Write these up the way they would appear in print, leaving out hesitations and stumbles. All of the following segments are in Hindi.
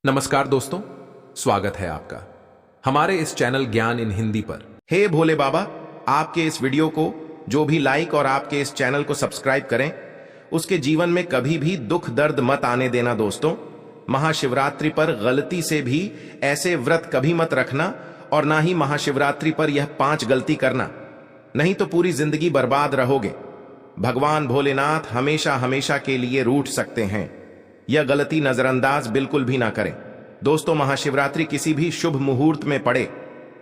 नमस्कार दोस्तों, स्वागत है आपका हमारे इस चैनल ज्ञान इन हिंदी पर। हे भोले बाबा, आपके इस वीडियो को जो भी लाइक और आपके इस चैनल को सब्सक्राइब करें, उसके जीवन में कभी भी दुख दर्द मत आने देना। दोस्तों, महाशिवरात्रि पर गलती से भी ऐसे व्रत कभी मत रखना और ना ही महाशिवरात्रि पर यह 5 गलती करना, नहीं तो पूरी जिंदगी बर्बाद रहोगे। भगवान भोलेनाथ हमेशा हमेशा के लिए रूठ सकते हैं। यह गलती नजरअंदाज बिल्कुल भी ना करें। दोस्तों, महाशिवरात्रि किसी भी शुभ मुहूर्त में पड़े,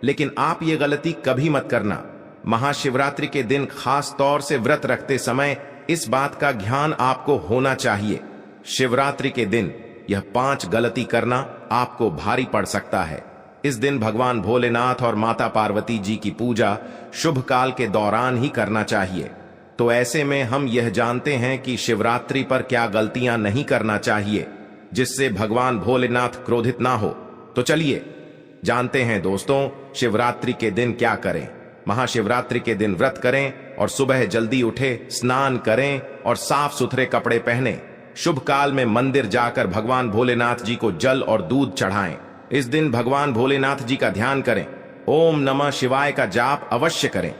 लेकिन आप ये गलती कभी मत करना। महाशिवरात्रि के दिन खास तौर से व्रत रखते समय इस बात का ध्यान आपको होना चाहिए। शिवरात्रि के दिन यह 5 गलती करना आपको भारी पड़ सकता है। इस दिन भगवान भोलेनाथ और माता पार्वती जी की पूजा शुभ काल के दौरान ही करना चाहिए। तो ऐसे में हम यह जानते हैं कि शिवरात्रि पर क्या गलतियां नहीं करना चाहिए जिससे भगवान भोलेनाथ क्रोधित ना हो। तो चलिए जानते हैं दोस्तों, शिवरात्रि के दिन क्या करें। महाशिवरात्रि के दिन व्रत करें और सुबह जल्दी उठे, स्नान करें और साफ सुथरे कपड़े पहने। शुभ काल में मंदिर जाकर भगवान भोलेनाथ जी को जल और दूध चढ़ाएं। इस दिन भगवान भोलेनाथ जी का ध्यान करें। ओम नमः शिवाय का जाप अवश्य करें।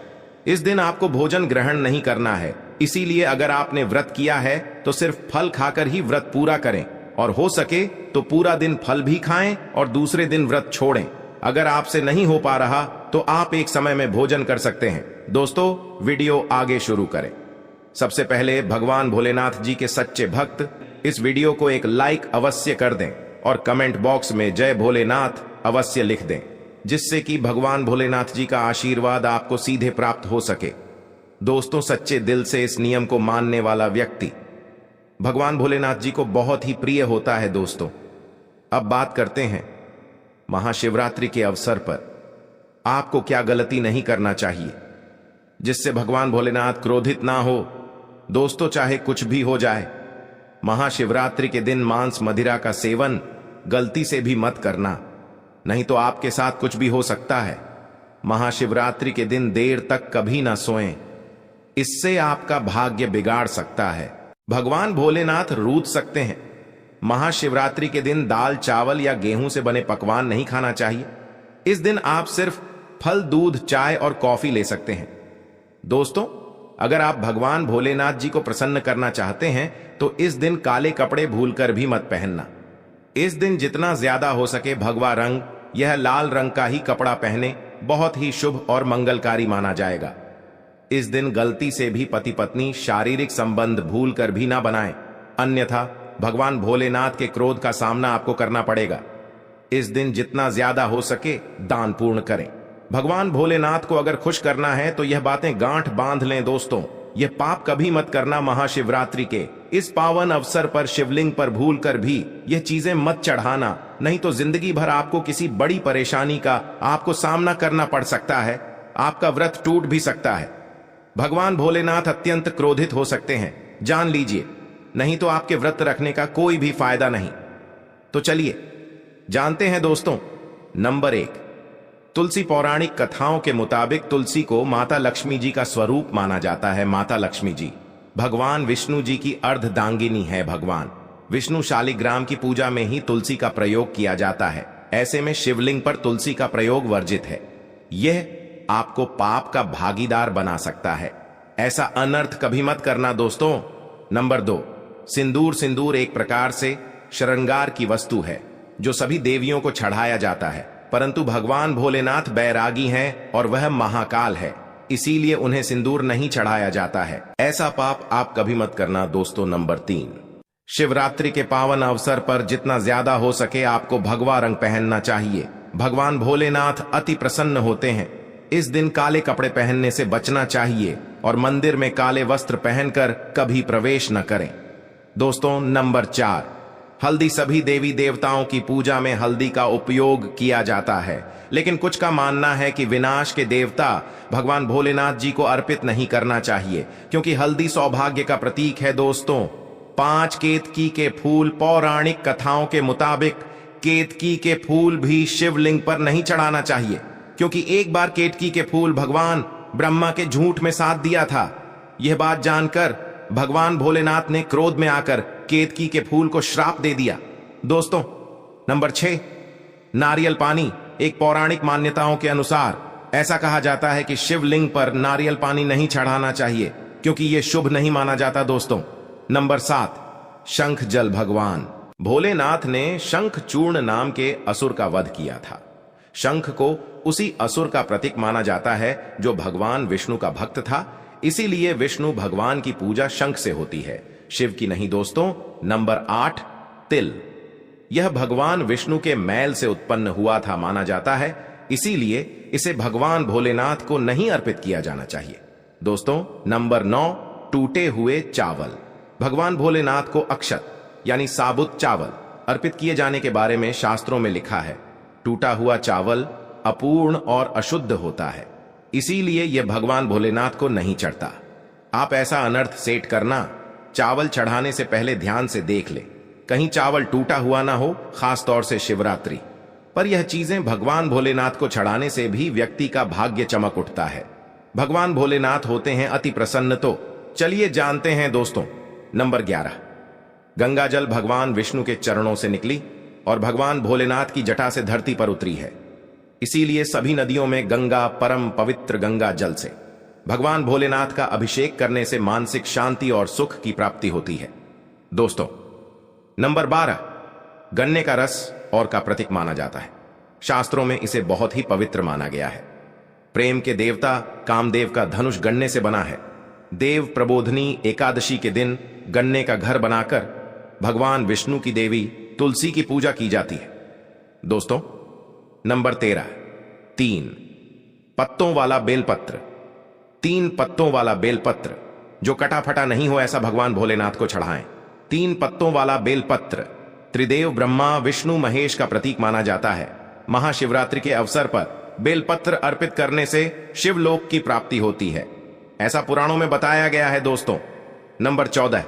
इस दिन आपको भोजन ग्रहण नहीं करना है, इसीलिए अगर आपने व्रत किया है तो सिर्फ फल खाकर ही व्रत पूरा करें और हो सके तो पूरा दिन फल भी खाएं और दूसरे दिन व्रत छोड़ें। अगर आपसे नहीं हो पा रहा तो आप एक समय में भोजन कर सकते हैं। दोस्तों, वीडियो आगे शुरू करें। सबसे पहले भगवान भोलेनाथ जी के सच्चे भक्त इस वीडियो को एक लाइक अवश्य कर दें और कमेंट बॉक्स में जय भोलेनाथ अवश्य लिख दें, जिससे कि भगवान भोलेनाथ जी का आशीर्वाद आपको सीधे प्राप्त हो सके। दोस्तों, सच्चे दिल से इस नियम को मानने वाला व्यक्ति भगवान भोलेनाथ जी को बहुत ही प्रिय होता है। दोस्तों, अब बात करते हैं महाशिवरात्रि के अवसर पर आपको क्या गलती नहीं करना चाहिए जिससे भगवान भोलेनाथ क्रोधित ना हो। दोस्तों, चाहे कुछ भी हो जाए, महाशिवरात्रि के दिन मांस मदिरा का सेवन गलती से भी मत करना, नहीं तो आपके साथ कुछ भी हो सकता है। महाशिवरात्रि के दिन देर तक कभी ना सोएं, इससे आपका भाग्य बिगाड़ सकता है। भगवान भोलेनाथ रूठ सकते हैं। महाशिवरात्रि के दिन दाल चावल या गेहूं से बने पकवान नहीं खाना चाहिए। इस दिन आप सिर्फ फल, दूध, चाय और कॉफी ले सकते हैं। दोस्तों, अगर आप भगवान भोलेनाथ जी को प्रसन्न करना चाहते हैं तो इस दिन काले कपड़े भूलकर भी मत पहनना। इस दिन जितना ज्यादा हो सके भगवा रंग, यह लाल रंग का ही कपड़ा पहने, बहुत ही शुभ और मंगलकारी माना जाएगा। इस दिन गलती से भी पति पत्नी शारीरिक संबंध भूलकर भी ना बनाएं, अन्यथा भगवान भोलेनाथ के क्रोध का सामना आपको करना पड़ेगा। इस दिन जितना ज्यादा हो सके दान पूर्ण करें। भगवान भोलेनाथ को अगर खुश करना है तो यह बातें गांठ बांध लें। दोस्तों, यह पाप कभी मत करना। महाशिवरात्रि के इस पावन अवसर पर शिवलिंग पर भूलकर भी यह चीजें मत चढ़ाना, नहीं तो जिंदगी भर आपको किसी बड़ी परेशानी का आपको सामना करना पड़ सकता है। आपका व्रत टूट भी सकता है। भगवान भोलेनाथ अत्यंत क्रोधित हो सकते हैं, जान लीजिए, नहीं तो आपके व्रत रखने का कोई भी फायदा नहीं। तो चलिए जानते हैं दोस्तों। नंबर 1, तुलसी पौराणिक कथाओं के मुताबिक तुलसी को माता लक्ष्मी जी का स्वरूप माना जाता है। माता लक्ष्मी जी भगवान विष्णु जी की अर्धदांगिनी है। भगवान विष्णु शालिग्राम की पूजा में ही तुलसी का प्रयोग किया जाता है। ऐसे में शिवलिंग पर तुलसी का प्रयोग वर्जित है। यह आपको पाप का भागीदार बना सकता है। ऐसा अनर्थ कभी मत करना। दोस्तों, नंबर 2, सिंदूर। सिंदूर एक प्रकार से श्रृंगार की वस्तु है जो सभी देवियों को चढ़ाया जाता है, परंतु भगवान भोलेनाथ बैरागी हैं और वह महाकाल है, इसीलिए उन्हें सिंदूर नहीं चढ़ाया जाता है। ऐसा पाप आप कभी मत करना। दोस्तों, नंबर 3, शिवरात्रि के पावन अवसर पर जितना ज्यादा हो सके आपको भगवा रंग पहनना चाहिए। भगवान भोलेनाथ अति प्रसन्न होते हैं। इस दिन काले कपड़े पहनने से बचना चाहिए और मंदिर में काले वस्त्र पहनकर कभी प्रवेश न करें। दोस्तों, नंबर 4, हल्दी। सभी देवी देवताओं की पूजा में हल्दी का उपयोग किया जाता है, लेकिन कुछ का मानना है कि विनाश के देवता भगवान भोलेनाथ जी को अर्पित नहीं करना चाहिए, क्योंकि हल्दी सौभाग्य का प्रतीक है। दोस्तों, 5 केतकी के फूल। पौराणिक कथाओं के मुताबिक केतकी के फूल भी शिवलिंग पर नहीं चढ़ाना चाहिए, क्योंकि एक बार केतकी के फूल भगवान ब्रह्मा के झूठ में साथ दिया था। यह बात जानकर भगवान भोलेनाथ ने क्रोध में आकर केतकी के फूल को श्राप दे दिया। दोस्तों, नंबर 6, नारियल पानी। एक पौराणिक मान्यताओं के अनुसार ऐसा कहा जाता है कि शिवलिंग पर नारियल पानी नहीं चढ़ाना चाहिए क्योंकि यह शुभ नहीं माना जाता दोस्तों। नंबर 7, शंख जल। भगवान भोलेनाथ ने शंख चूर्ण नाम के असुर का वध किया था। शंख को उसी असुर का प्रतीक माना जाता है जो भगवान विष्णु का भक्त था, इसीलिए विष्णु भगवान की पूजा शंख से होती है, शिव की नहीं दोस्तों। नंबर 8, तिल। यह भगवान विष्णु के मैल से उत्पन्न हुआ था माना जाता है, इसीलिए इसे भगवान भोलेनाथ को नहीं अर्पित किया जाना चाहिए दोस्तों। नंबर 9, टूटे हुए चावल। भगवान भोलेनाथ को अक्षत यानी साबुत चावल अर्पित किए जाने के बारे में शास्त्रों में लिखा है। टूटा हुआ चावल अपूर्ण और अशुद्ध होता है, इसीलिए यह भगवान भोलेनाथ को नहीं चढ़ता। आप ऐसा अनर्थ सेट करना, चावल चढ़ाने से पहले ध्यान से देख ले, कहीं चावल टूटा हुआ ना हो, खास तौर से शिवरात्रि पर यह चीजें भगवान भोलेनाथ को चढ़ाने से भी व्यक्ति का भाग्य चमक उठता है। भगवान भोलेनाथ होते हैं अति प्रसन्न। तो चलिए जानते हैं दोस्तों। नंबर 11, गंगा जल। भगवान विष्णु के चरणों से निकली और भगवान भोलेनाथ की जटा से धरती पर उतरी है, इसीलिए सभी नदियों में गंगा, परम पवित्र गंगा जल से भगवान भोलेनाथ का अभिषेक करने से मानसिक शांति और सुख की प्राप्ति होती है दोस्तों। नंबर 12, गन्ने का रस और का प्रतीक माना जाता है। शास्त्रों में इसे बहुत ही पवित्र माना गया है। प्रेम के देवता कामदेव का धनुष गन्ने से बना है। देव प्रबोधनी एकादशी के दिन गन्ने का घर बनाकर भगवान विष्णु की देवी तुलसी की पूजा की जाती है दोस्तों। नंबर 13, 3 पत्तों वाला बेलपत्र। 3 पत्तों वाला बेलपत्र जो कटा फटा नहीं हो, ऐसा भगवान भोलेनाथ को चढ़ाएं। 3 पत्तों वाला बेलपत्र त्रिदेव ब्रह्मा विष्णु महेश का प्रतीक माना जाता है। महाशिवरात्रि के अवसर पर बेलपत्र अर्पित करने से शिवलोक की प्राप्ति होती है, ऐसा पुराणों में बताया गया है दोस्तों। नंबर 14,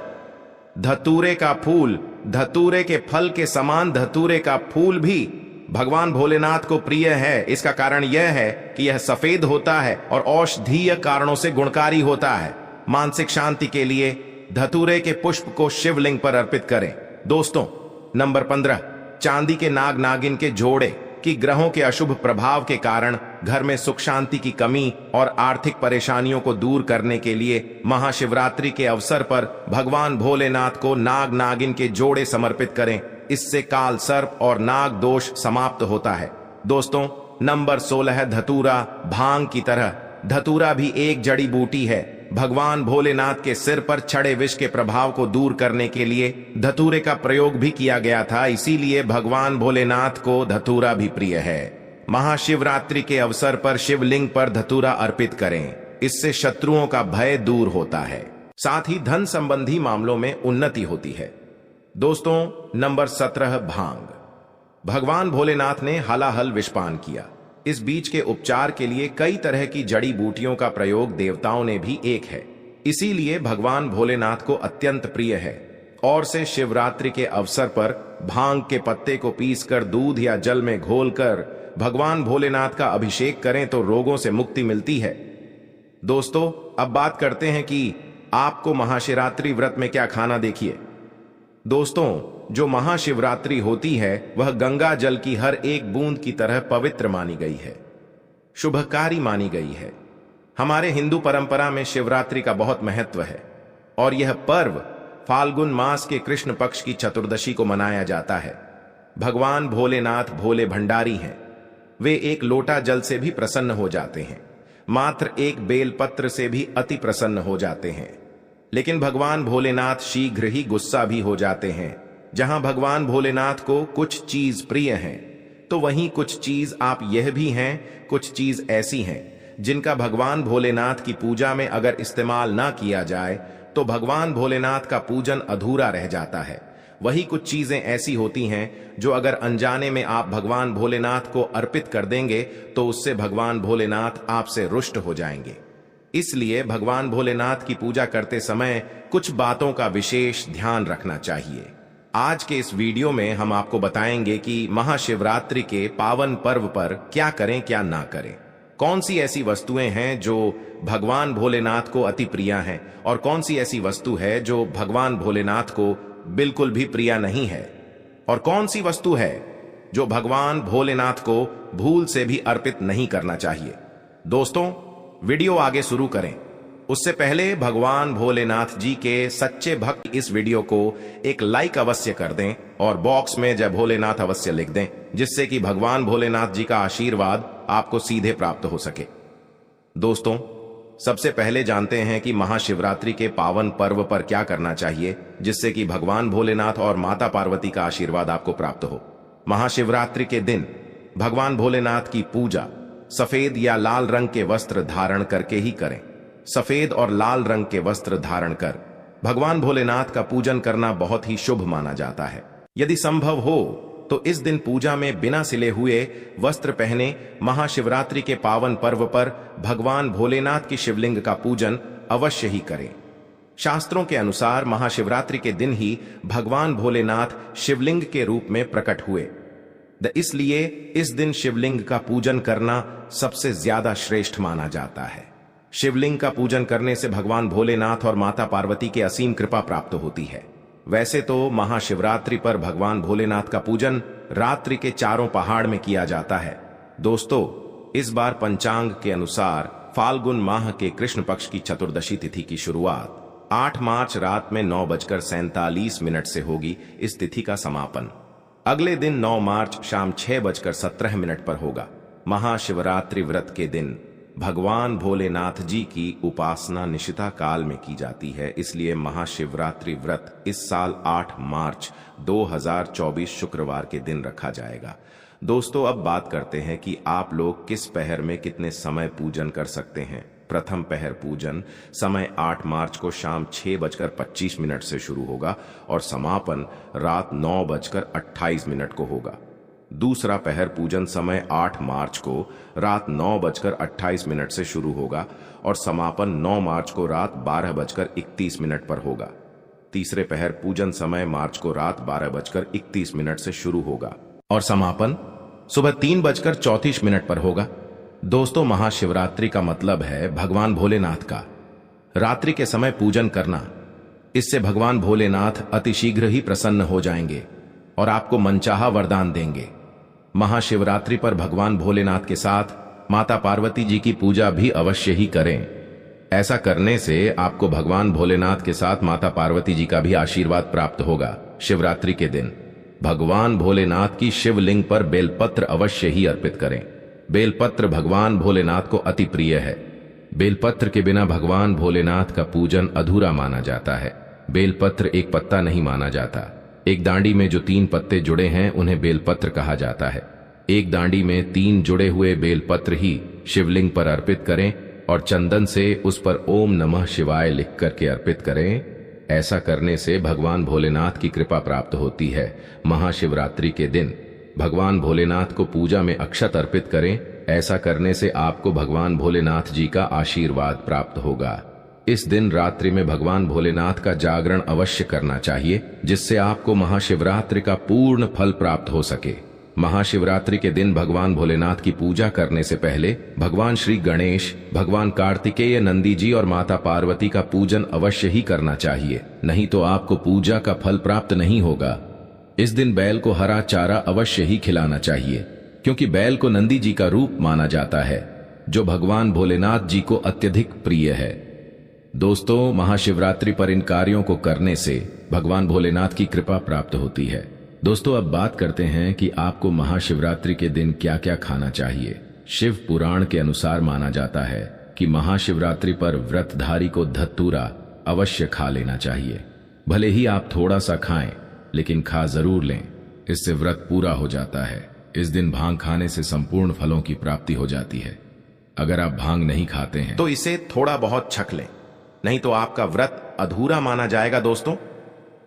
धतूरे का फूल। धतूरे के फल के समान धतूरे का फूल भी भगवान भोलेनाथ को प्रिय है। इसका कारण यह है कि यह सफेद होता है और औषधीय कारणों से गुणकारी होता है। मानसिक शांति के लिए धतूरे के पुष्प को शिवलिंग पर अर्पित करें दोस्तों। नंबर 15, चांदी के नाग नागिन के जोड़े कि ग्रहों के अशुभ प्रभाव के कारण घर में सुख शांति की कमी और आर्थिक परेशानियों को दूर करने के लिए महाशिवरात्रि के अवसर पर भगवान भोलेनाथ को नाग नागिन के जोड़े समर्पित करें। इससे काल सर्प और नाग दोष समाप्त होता है दोस्तों। नंबर 16 है धतूरा। भांग की तरह धतूरा भी एक जड़ी बूटी है। भगवान भोलेनाथ के सिर पर चढ़े विष के प्रभाव को दूर करने के लिए धतूरे का प्रयोग भी किया गया था, इसीलिए भगवान भोलेनाथ को धतूरा भी प्रिय है। महाशिवरात्रि के अवसर पर शिवलिंग पर धतूरा अर्पित करें, इससे शत्रुओं का भय दूर होता है, साथ ही धन संबंधी मामलों में उन्नति होती है दोस्तों। नंबर 17 भांग। भगवान भोलेनाथ ने हलाहल विषपान किया। इस बीज के उपचार के लिए कई तरह की जड़ी बूटियों का प्रयोग देवताओं ने भी एक है, इसीलिए भगवान भोलेनाथ को अत्यंत प्रिय है। और से शिवरात्रि के अवसर पर भांग के पत्ते को पीसकर दूध या जल में घोलकर भगवान भोलेनाथ का अभिषेक करें तो रोगों से मुक्ति मिलती है दोस्तों। अब बात करते हैं कि आपको महाशिवरात्रि व्रत में क्या खाना। देखिए दोस्तों, जो महाशिवरात्रि होती है वह गंगा जल की हर एक बूंद की तरह पवित्र मानी गई है, शुभकारी मानी गई है। हमारे हिंदू परंपरा में शिवरात्रि का बहुत महत्व है और यह पर्व फाल्गुन मास के कृष्ण पक्ष की चतुर्दशी को मनाया जाता है। भगवान भोलेनाथ भोले भंडारी हैं। वे एक लोटा जल से भी प्रसन्न हो जाते हैं, मात्र एक बेलपत्र से भी अति प्रसन्न हो जाते हैं। लेकिन भगवान भोलेनाथ शीघ्र ही गुस्सा भी हो जाते हैं। जहां भगवान भोलेनाथ को कुछ चीज प्रिय है तो वहीं कुछ चीज आप यह भी हैं, कुछ चीज ऐसी हैं जिनका भगवान भोलेनाथ की पूजा में अगर इस्तेमाल ना किया जाए तो भगवान भोलेनाथ का पूजन अधूरा रह जाता है। वही कुछ चीजें ऐसी होती हैं जो अगर अनजाने में आप भगवान भोलेनाथ को अर्पित कर देंगे तो उससे भगवान भोलेनाथ आपसे रुष्ट हो जाएंगे। इसलिए भगवान भोलेनाथ की पूजा करते समय कुछ बातों का विशेष ध्यान रखना चाहिए। आज के इस वीडियो में हम आपको बताएंगे कि महाशिवरात्रि के पावन पर्व पर क्या करें क्या ना करें, कौन सी ऐसी वस्तुएं हैं जो भगवान भोलेनाथ को अति प्रिय हैं और कौन सी ऐसी वस्तु है जो भगवान भोलेनाथ को बिल्कुल भी प्रिय नहीं है, और कौन सी वस्तु है जो भगवान भोलेनाथ को भूल से भी अर्पित नहीं करना चाहिए। दोस्तों, वीडियो आगे शुरू करें उससे पहले भगवान भोलेनाथ जी के सच्चे भक्त इस वीडियो को एक लाइक अवश्य कर दें और बॉक्स में जय भोलेनाथ अवश्य लिख दें, जिससे कि भगवान भोलेनाथ जी का आशीर्वाद आपको सीधे प्राप्त हो सके। दोस्तों, सबसे पहले जानते हैं कि महाशिवरात्रि के पावन पर्व पर क्या करना चाहिए, जिससे कि भगवान भोलेनाथ और माता पार्वती का आशीर्वाद आपको प्राप्त हो। महाशिवरात्रि के दिन भगवान भोलेनाथ की पूजा सफेद या लाल रंग के वस्त्र धारण करके ही करें। सफेद और लाल रंग के वस्त्र धारण कर भगवान भोलेनाथ का पूजन करना बहुत ही शुभ माना जाता है। यदि संभव हो तो इस दिन पूजा में बिना सिले हुए वस्त्र पहने महाशिवरात्रि के पावन पर्व पर भगवान भोलेनाथ की शिवलिंग का पूजन अवश्य ही करें। शास्त्रों के अनुसार महाशिवरात्रि के दिन ही भगवान भोलेनाथ शिवलिंग के रूप में प्रकट हुए। इसलिए इस दिन शिवलिंग का पूजन करना सबसे ज्यादा श्रेष्ठ माना जाता है। शिवलिंग का पूजन करने से भगवान भोलेनाथ और माता पार्वती की असीम कृपा प्राप्त होती है। वैसे तो महाशिवरात्रि पर भगवान भोलेनाथ का पूजन रात्रि के चारों पहाड़ में किया जाता है। दोस्तों, इस बार पंचांग के अनुसार फाल्गुन माह के कृष्ण पक्ष की चतुर्दशी तिथि की शुरुआत 8 मार्च रात में 9:47 से होगी। इस तिथि का समापन अगले दिन 9 मार्च शाम 6:17 पर होगा। महाशिवरात्रि व्रत के दिन भगवान भोलेनाथ जी की उपासना निशिता काल में की जाती है, इसलिए महाशिवरात्रि व्रत इस साल 8 मार्च 2024 शुक्रवार के दिन रखा जाएगा। दोस्तों, अब बात करते हैं कि आप लोग किस पहर में कितने समय पूजन कर सकते हैं। प्रथम पहर पूजन समय 8 मार्च को शाम 6:25 से शुरू होगा और समापन रात 9:28 को होगा। दूसरा पहर पूजन समय 8 मार्च को रात 9:28 से शुरू होगा और समापन 9 मार्च को रात 12:31 पर होगा। तीसरे पहर पूजन समय मार्च को रात 12:31 से शुरू होगा और समापन सुबह 3:34 पर होगा। दोस्तों, महाशिवरात्रि का मतलब है भगवान भोलेनाथ का रात्रि के समय पूजन करना। इससे भगवान भोलेनाथ अतिशीघ्र ही प्रसन्न हो जाएंगे और आपको मनचाहा वरदान देंगे। महाशिवरात्रि पर भगवान भोलेनाथ के साथ माता पार्वती जी की पूजा भी अवश्य ही करें। ऐसा करने से आपको भगवान भोलेनाथ के साथ माता पार्वती जी का भी आशीर्वाद प्राप्त होगा। शिवरात्रि के दिन भगवान भोलेनाथ की शिवलिंग पर बेलपत्र अवश्य ही अर्पित करें। बेलपत्र भगवान भोलेनाथ को अति प्रिय है। बेलपत्र के बिना भगवान भोलेनाथ का पूजन अधूरा माना जाता है। बेलपत्र एक पत्ता नहीं माना जाता। एक डांडी में जो 3 पत्ते जुड़े हैं उन्हें बेलपत्र कहा जाता है। एक डांडी में 3 जुड़े हुए बेलपत्र ही शिवलिंग पर अर्पित करें और चंदन से उस पर ओम नमः शिवाय लिख करके अर्पित करें। ऐसा करने से भगवान भोलेनाथ की कृपा प्राप्त होती है। महाशिवरात्रि के दिन भगवान भोलेनाथ को पूजा में अक्षत अर्पित करें। ऐसा करने से आपको भगवान भोलेनाथ जी का आशीर्वाद प्राप्त होगा। इस दिन रात्रि में भगवान भोलेनाथ का जागरण अवश्य करना चाहिए, जिससे आपको महाशिवरात्रि का पूर्ण फल प्राप्त हो सके। महाशिवरात्रि के दिन भगवान भोलेनाथ की पूजा करने से पहले भगवान श्री गणेश, भगवान कार्तिकेय, नंदी जी और माता पार्वती का पूजन अवश्य ही करना चाहिए, नहीं तो आपको पूजा का फल प्राप्त नहीं होगा। इस दिन बैल को हरा चारा अवश्य ही खिलाना चाहिए, क्योंकि बैल को नंदी जी का रूप माना जाता है, जो भगवान भोलेनाथ जी को अत्यधिक प्रिय है। दोस्तों, महाशिवरात्रि पर इन कार्यों को करने से भगवान भोलेनाथ की कृपा प्राप्त होती है। दोस्तों, अब बात करते हैं कि आपको महाशिवरात्रि के दिन क्या क्या खाना चाहिए। शिव पुराण के अनुसार माना जाता है कि महाशिवरात्रि पर व्रतधारी को धतूरा अवश्य खा लेना चाहिए। भले ही आप थोड़ा सा खाएं, लेकिन खा जरूर लें, इससे व्रत पूरा हो जाता है। इस दिन भांग खाने से संपूर्ण फलों की प्राप्ति हो जाती है। अगर आप भांग नहीं खाते हैं तो इसे थोड़ा बहुत छक लें, नहीं तो आपका व्रत अधूरा माना जाएगा। दोस्तों,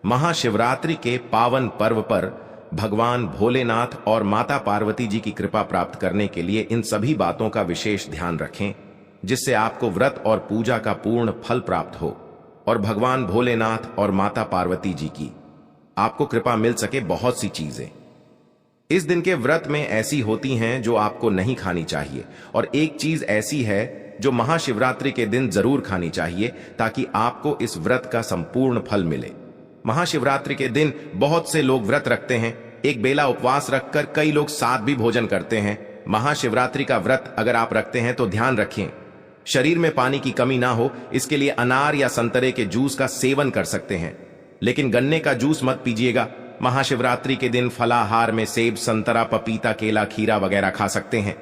महाशिवरात्रि के पावन पर्व पर भगवान भोलेनाथ और माता पार्वती जी की कृपा प्राप्त करने के लिए इन सभी बातों का विशेष ध्यान रखें, जिससे आपको व्रत और पूजा का पूर्ण फल प्राप्त हो और भगवान भोलेनाथ और माता पार्वती जी की आपको कृपा मिल सके। बहुत सी चीजें इस दिन के व्रत में ऐसी होती हैं जो आपको नहीं खानी चाहिए, और एक चीज ऐसी है जो महाशिवरात्रि के दिन जरूर खानी चाहिए, ताकि आपको इस व्रत का संपूर्ण फल मिले। महाशिवरात्रि के दिन बहुत से लोग व्रत रखते हैं, एक बेला उपवास रखकर कई लोग साथ भी भोजन करते हैं। महाशिवरात्रि का व्रत अगर आप रखते हैं तो ध्यान रखें शरीर में पानी की कमी ना हो, इसके लिए अनार या संतरे के जूस का सेवन कर सकते हैं, लेकिन गन्ने का जूस मत पीजिएगा। महाशिवरात्रि के दिन फलाहार में सेब, संतरा, पपीता, केला, खीरा वगैरह खा सकते हैं।